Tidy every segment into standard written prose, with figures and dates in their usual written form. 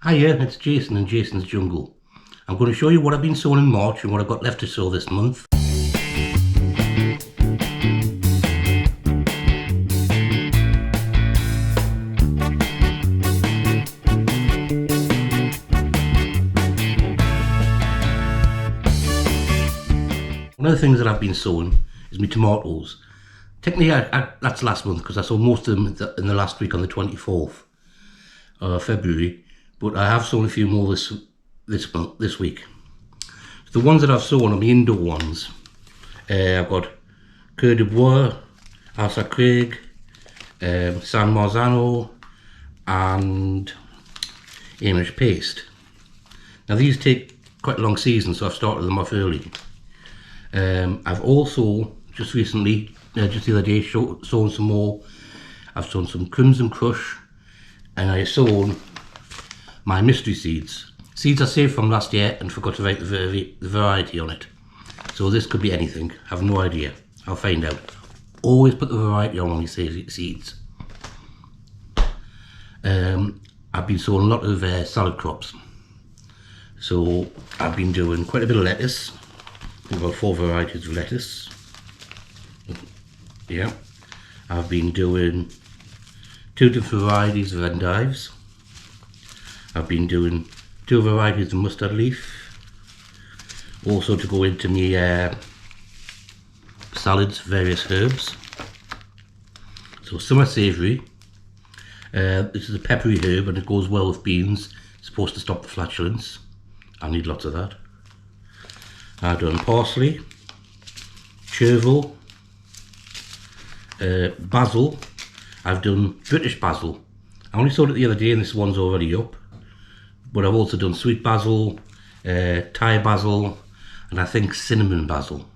Hiya, it's Jason in Jason's Jungle. I'm going to show you what I've been sowing in March and what I've got left to sow this month. One of the things that I've been sowing is my tomatoes. Technically, that's last month because I sowed most of them in the last week on the 24th of February. But I have sown a few more this week. The ones that I've sown are the indoor ones. I've got Coeur de Bois, Asa Craig, San Marzano, and Amish Paste. Now these take quite a long season, so I've started them off early. I've also just recently, just the other day, sown some more. I've sown some Crimson Crush, and I sown my mystery seeds. Seeds I saved from last year and forgot to write the variety on it. So this could be anything. I have no idea. I'll find out. Always put the variety on when you say seeds. I've been sowing a lot of salad crops. So I've been doing quite a bit of lettuce. I've got 4 varieties of lettuce. Yeah. I've been doing 2 different varieties of endives. I've been doing 2 varieties of mustard leaf. Also to go into my salads, various herbs. So some are savoury. This is a peppery herb and it goes well with beans. It's supposed to stop the flatulence. I need lots of that. I've done parsley, chervil, basil. I've done British basil. I only sowed it the other day and this one's already up. But I've also done sweet basil, Thai basil, and I think cinnamon basil.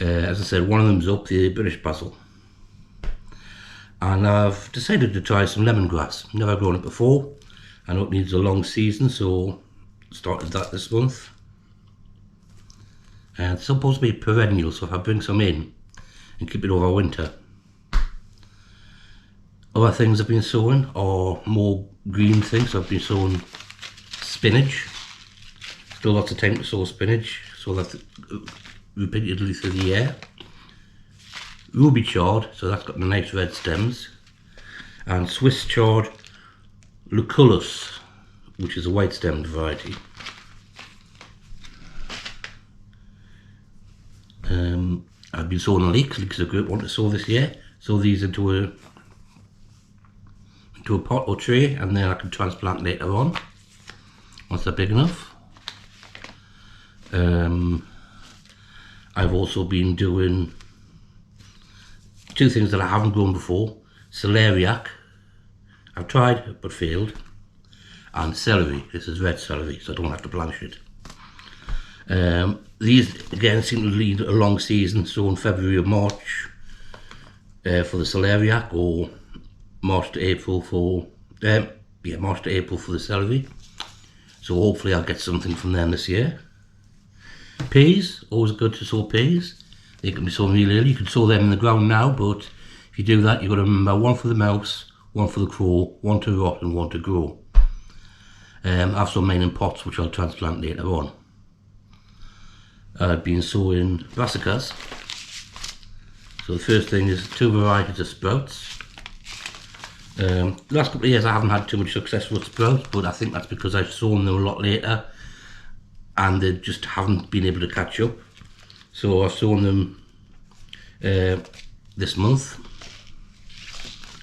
As I said, one of them's up, the British basil. And I've decided to try some lemongrass. Never grown it before. I know it needs a long season, so started that this month. And it's supposed to be perennial, so if I bring some in and keep it over winter. Other things I've been sowing are more green things. I've been sowing spinach. Still lots of time to sow spinach, so that's repeatedly through the year. Ruby chard, so that's got the nice red stems. And Swiss chard lucullus, which is a white stemmed variety. I've been sowing leeks. Leeks are a great one to sow this year. Sow these into a pot or tray, and then I can transplant later on once they're big enough. I've also been doing 2 things that I haven't grown before. Celeriac, I've tried but failed, and celery. This is red celery, so I don't have to blanch it. These again seem to lead a long season, so in February or March for the celeriac, or March to April for the celery. So hopefully I'll get something from them this year. Peas, always good to sow peas. They can be sown really early. You can sow them in the ground now, but if you do that, you've got to remember 1 for the mouse, 1 for the crow, 1 to rot and 1 to grow. I have some mine in pots which I'll transplant later on. I've been sowing brassicas. So the first thing is 2 varieties of sprouts. The last couple of years I haven't had too much success with sprouts, but I think that's because I've sown them a lot later and they just haven't been able to catch up. So I've sown them this month.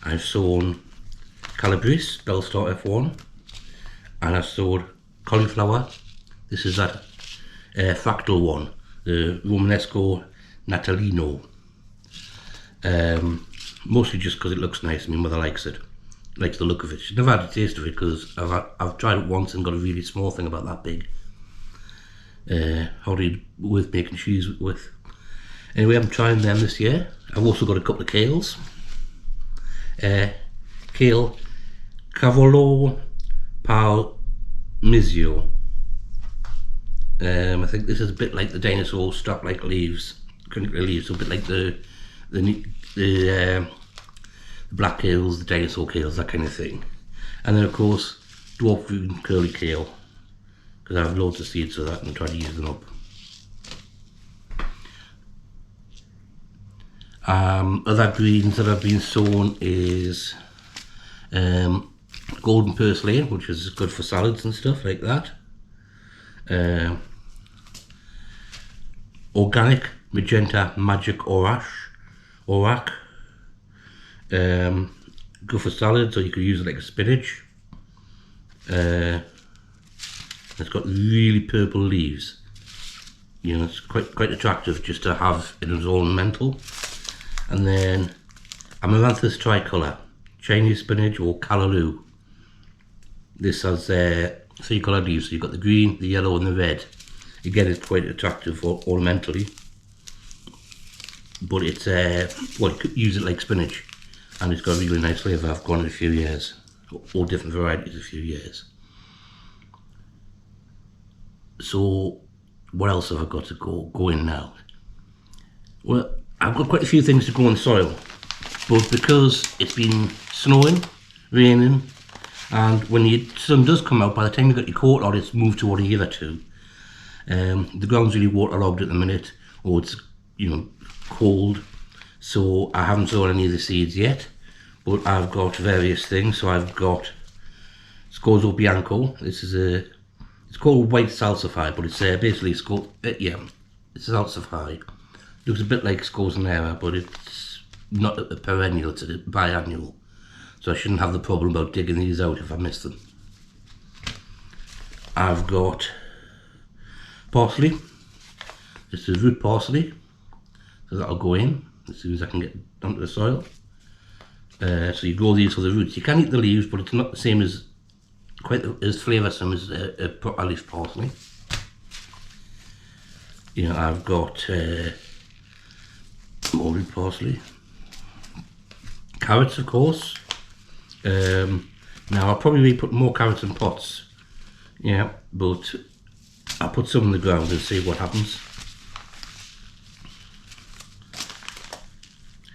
I've sown calabrese, Bellstar F1, and I've sowed cauliflower. This is that fractal one, the Romanesco Natalino. Mostly just because it looks nice. My mother likes it, likes the look of it. She's never had a taste of it because I've tried it once and got a really small thing about that big. Hardly worth making cheese with. Anyway, I'm trying them this year. I've also got a couple of kales. Kale Cavolo Palmizio. I think this is a bit like the dinosaur strap-like leaves, crinkly leaves, so a bit like the black kales, the dinosaur kales, that kind of thing. And then of course dwarf green curly kale, because I have loads of seeds of that and try to use them up. Other greens that have been sown is golden purslane, which is good for salads and stuff like that. Organic magenta magic orache, good for salads, or you could use it like spinach. It's got really purple leaves. You know, it's quite attractive just to have in its ornamental. And then Amaranthus tricolor, Chinese spinach or callaloo. This has 3 coloured leaves, so you've got the green, the yellow and the red. Again, it's quite attractive ornamentally. But it's, well, you could use it like spinach. And it's got a really nice flavour. I've grown it a few years. All different varieties a few years. So, what else have I got to go in now? Well, I've got quite a few things to go in soil, but because it's been snowing, raining, and when the sun does come out, by the time you got your coat on, it's moved to a year or two. The ground's really waterlogged at the minute, or it's, you know, cold, so I haven't sown any of the seeds yet, but I've got various things. So I've got Scorzo Bianco. This is it's called white salsify, but it's basically it's salsify. Looks a bit like Scorzonera, but it's not a perennial, it's a biannual. So I shouldn't have the problem about digging these out if I miss them. I've got parsley. This is root parsley, so that'll go in as soon as I can get onto the soil. So you grow these for the roots. You can eat the leaves, but it's not the same as, quite as flavoursome as a proper leaf parsley. You know, I've got more root parsley. Carrots, of course. Now I'll probably put more carrots in pots. Yeah, but I'll put some in the ground and see what happens.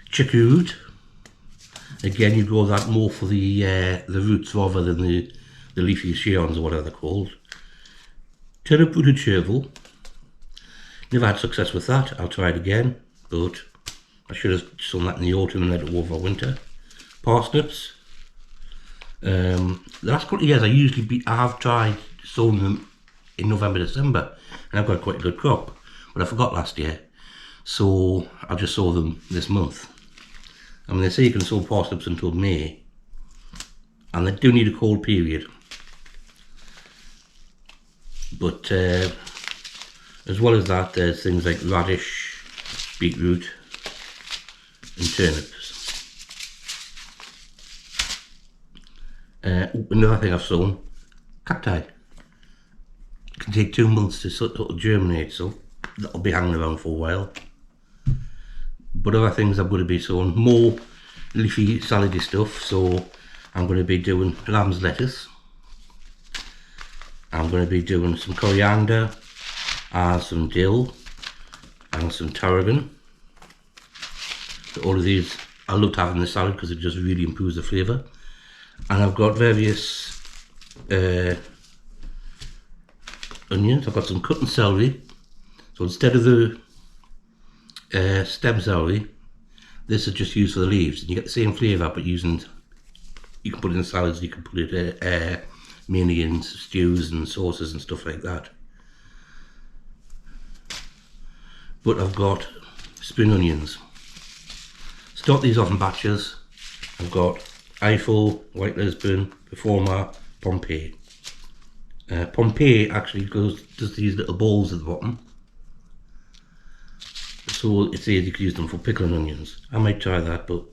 Chicory root. Again, you grow that more for the roots rather than the leafy scions or whatever they're called. Turnip rooted chervil. Never had success with that. I'll try it again, but I should have sown that in the autumn and let it over winter. Parsnips. The last couple of years I have tried sowing them in November, December, and I've got quite a good crop, but I forgot last year, so I'll just sow them this month. I mean, they say you can sow parsnips until May, and they do need a cold period, but as well as that, there's things like radish, beetroot and turnips. Another thing I've sown, cacti. It can take 2 months to sort of germinate, so that'll be hanging around for a while. But other things I'm going to be sowing, more leafy salady stuff, so I'm going to be doing lamb's lettuce. I'm going to be doing some coriander, and some dill, and some tarragon. So all of these I love to have in the salad because it just really improves the flavour. And I've got various onions. I've got some cut and celery. So instead of the stem celery, this is just used for the leaves, and you get the same flavour, but you can put it in salads, you can put it mainly in stews and sauces and stuff like that. But I've got spring onions. Start these off in batches. I've got Eiffel, White Lisbon, Performer, Pompeii. Pompeii actually does these little balls at the bottom, so it says you can use them for pickling onions. I might try that, but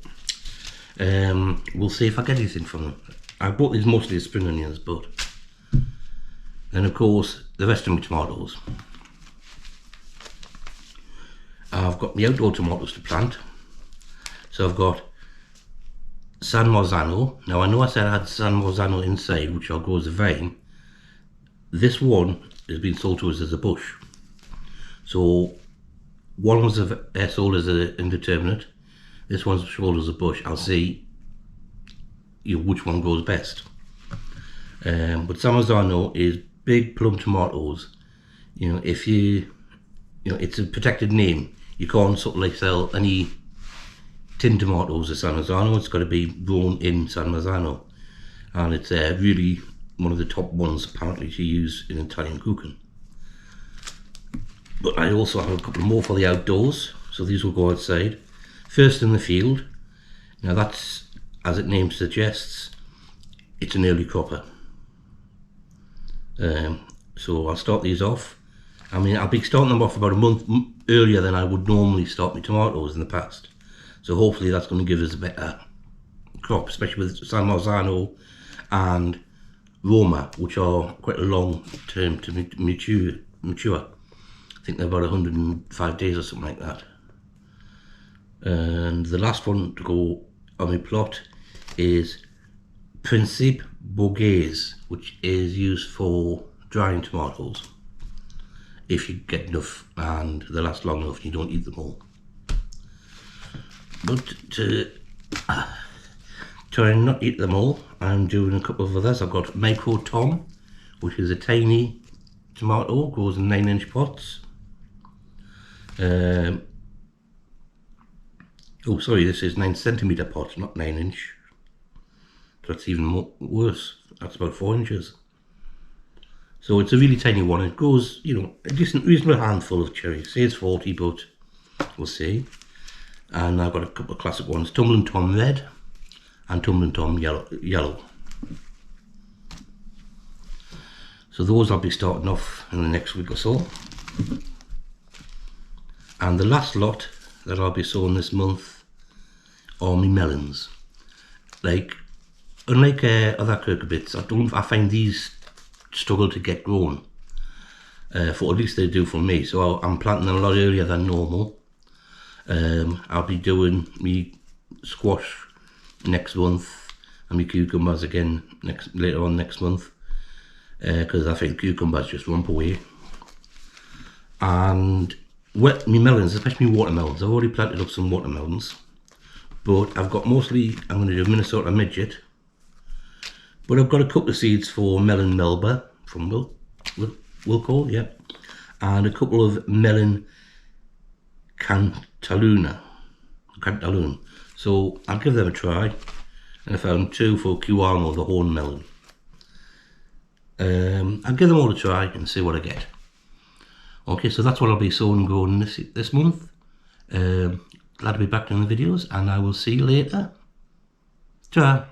we'll see if I get anything from them. I bought these mostly as spring onions, but then of course the rest of my tomatoes. I've got the outdoor tomatoes to plant, so I've got San Marzano. Now I know I said I had San Marzano inside, which I'll grow as a vine. This one has been sold to us as a bush. So one was sold as an indeterminate. This one's sold as a bush. I'll see which one grows best. But San Marzano is big plum tomatoes. You know, if you know, it's a protected name. You can't sort of like sell any tin tomatoes at San Marzano. It's got to be grown in San Marzano, and it's really one of the top ones apparently to use in Italian cooking. But I also have a couple more for the outdoors, so these will go outside. First in the field. Now that's, as its name suggests, it's an early cropper. So I'll start these off. I mean, I'll be starting them off about a month earlier than I would normally start my tomatoes in the past. So hopefully that's going to give us a better crop, especially with San Marzano and Roma, which are quite a long term to mature. I think they're about 105 days or something like that. And the last one to go on my plot is Principe Borghese, which is used for drying tomatoes. If you get enough and they last long enough and you don't eat them all. But to try and not eat them all, I'm doing a couple of others. I've got Micro Tom, which is a tiny tomato, grows in 9-inch pots. Oh sorry, this is 9cm pots, not 9-inch. That's even worse. That's about 4 inches. So it's a really tiny one. It grows, you know, a reasonable handful of cherries. Say it's 40, but we'll see. And I've got a couple of classic ones: Tumbling Tom Red and Tumbling Tom Yellow. So those I'll be starting off in the next week or so. And the last lot that I'll be sowing this month are my melons. Like, unlike other cucurbits, I find these struggle to get grown. For at least they do for me. So I'm planting them a lot earlier than normal. I'll be doing me squash next month and my cucumbers again later on next month, because I think cucumbers just rump away. And my melons, especially my watermelons, I've already planted up some watermelons, but I've got mostly, I'm going to do Minnesota Midget, but I've got a couple of seeds for melon Melba from Wilco, yeah, and a couple of melon Cantaluna. So I'll give them a try, and I found 2 for Cuamo, the horn melon. I'll give them all a try and see what I get. Okay, so that's what I'll be sowing and growing this month. Glad to be back doing the videos, and I will see you later. Ta!